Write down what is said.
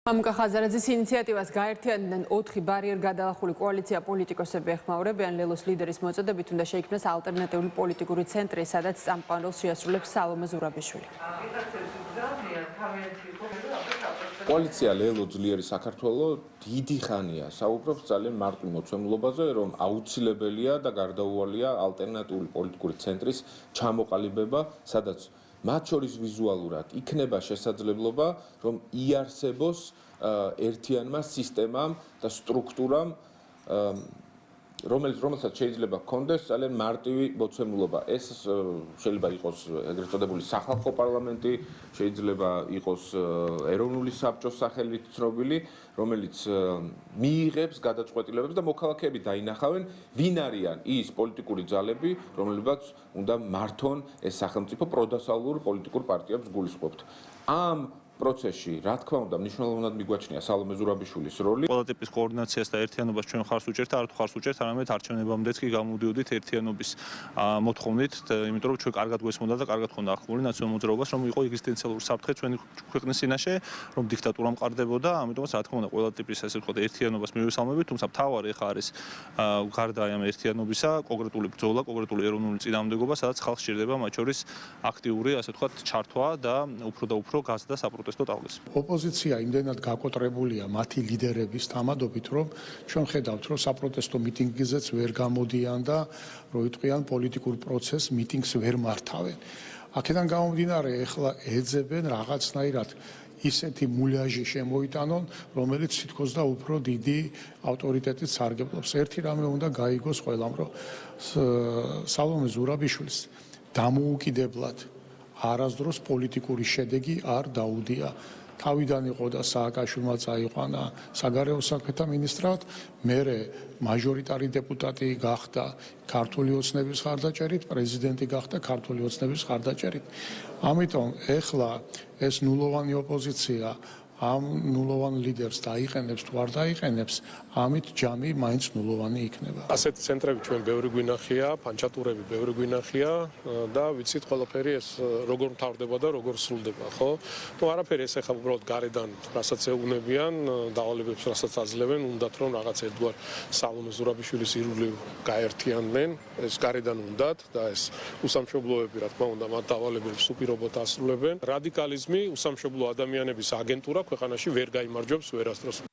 მამუკა ხაზარაძის ინიციატივას გაერთიანდნენ 4 ბარიერგადალახული კოალიცია პოლიტიკოსები ეხმაურებიან ლელოს ლიდერის მოწოდებით უნდა შეიქმნას ალტერნატიული პოლიტიკური ცენტრი, სადაც წამყვანილს შეასრულებს სალომე ზურაბიშვილი. კოალიცია ლელო ძლიერი საქართველო დიდი ხანია საუბრობს ძალიან მარტივ მოცემულობაზე, რომ აუცილებელია და გარდაუვალია ალტერნატიული პოლიტიკური ცენტრის ჩამოყალიბება, სადაც მათ შორის ვიზუალურად იქნება შესაძლებლობა, რომ იარსებოს ერთიანმა სისტემამ და სტრუქტურამ, რომელსაც შეიძლება ჰქონდეს ძალიან მარტივი მოცემულობა. ეს შეიძლება იყოს ეგრეთ წოდებული სახალხო პარლამენტი, შეიძლება იყოს ეროვნული საბჭოს სახელით ცნობილი, რომელიც მიიღებს გადაწყვეტილებებს და მოქალაქეები დაინახავენ, ვინ არიან ის პოლიტიკური ძალები, რომლებიც უნდა მართონ ეს სახელმწიფო პროდასალურ პოლიტიკურ პარტიებს გულისხმობთ. ამ პროცესში, რა თქმა უნდა, მნიშვნელოვნად მიგვაჩნია სალომე ზურაბიშვილის როლი. ყველა ტიპის კოორდინაციას და ერთიანობას ჩვენ ხარს უჭერთ, არა თუ ხარს უჭერთ, არამედ არჩევნებამდეც კი გამოვდიოდით ერთიანობის მოთხოვნით, იმიტომ რომ ჩვენ კარგად გვესმოდა და კარგად ხონდა ახმური ნაციონალურ მოძრაობას, რომ იყო ეგზისტენციალური საფრთხე ჩვენი ქვეყნის წინაშე, რომ დიქტატურა მყარდებოდა, ამიტომაც რა თქმა უნდა, ყველა ტიპის ასე ვთქვათ ერთიანობას მივესალმებით, თუმცა მთავარი ხა არის გარდა ამ ერთიანობისა, კონკრეტული ბრძოლა, კონკრეტული ეროვნული წინააღმდეგობა, სადაც ხალხს სჭირდება მათ შორის აქტიური, ასე ვთქვათ, ჩართვა და უფრო და უფრო გაზრდა ოპოზიცია იმდენად გაკოტრებულია მათი ლიდერების თამადობით, რომ ჩვენ ხედავთ, რომ საპროტესტო მიტინგზეც ვერ გამოდიან და რო იტყვიან პოლიტიკურ პროცესს მიტინგს ვერ მართავენ. აქედან გამომდინარე, ეხლა ეძებენ რაღაცნაირად ისეთი მულიაჟი შემოიტანონ, რომელიც თითქოს და უფრო დიდი ავტორიტეტით სარგებლობს. ერთი რამე უნდა გაიგოს ყველამ, რომ სალომე ზურაბიშვილის დამოუკიდებლად არასდროს პოლიტიკური შედეგი არ დაუდია. თავიდან იყო და სააკაშვილმა წაიყვანა საგარეო საქმეთა მინისტრად, მერე მაჟორიტარი დეპუტატი გახდა ქართული ოცნების ხარდაჭერით, პრეზიდენტი გახდა ქართული ოცნების ხარდაჭერით. ამიტომ ეხლა ეს ნულოვანი ოპოზიცია ამ ნულოვან ლიდერს დაიყენებს თუ არ დაიყენებს, ამით ჯამი მაინც ნულოვანი იქნება. ასეთი ცენტრები ჩვენ ბევრი გვინახია, ფანჩატურები ბევრი გვინახია და ვიცით ყველაფერი ეს როგორ მთავრდება და როგორ სრულდება, ხო? ნუ არაფერი ეს ახლა უბრალოდ გარედან რასაც ეუბნებიან, დავალებებს რასაც აძლევენ, უნდათ რომ რაღაც ერთგვარ სალომე ზურაბიშვილის ირგვლივ გაერთიანდნენ, ეს გარედან უნდათ და ეს უსამშობლოები, რა თქმა უნდა, მათ დავალებებს უპირობოდ ასრულებენ. რადიკალიზმი, უსამშობლო ადამიანების აგენტურა ქვეყანაში ვერ გაიმარჯვებს ვერასდროს.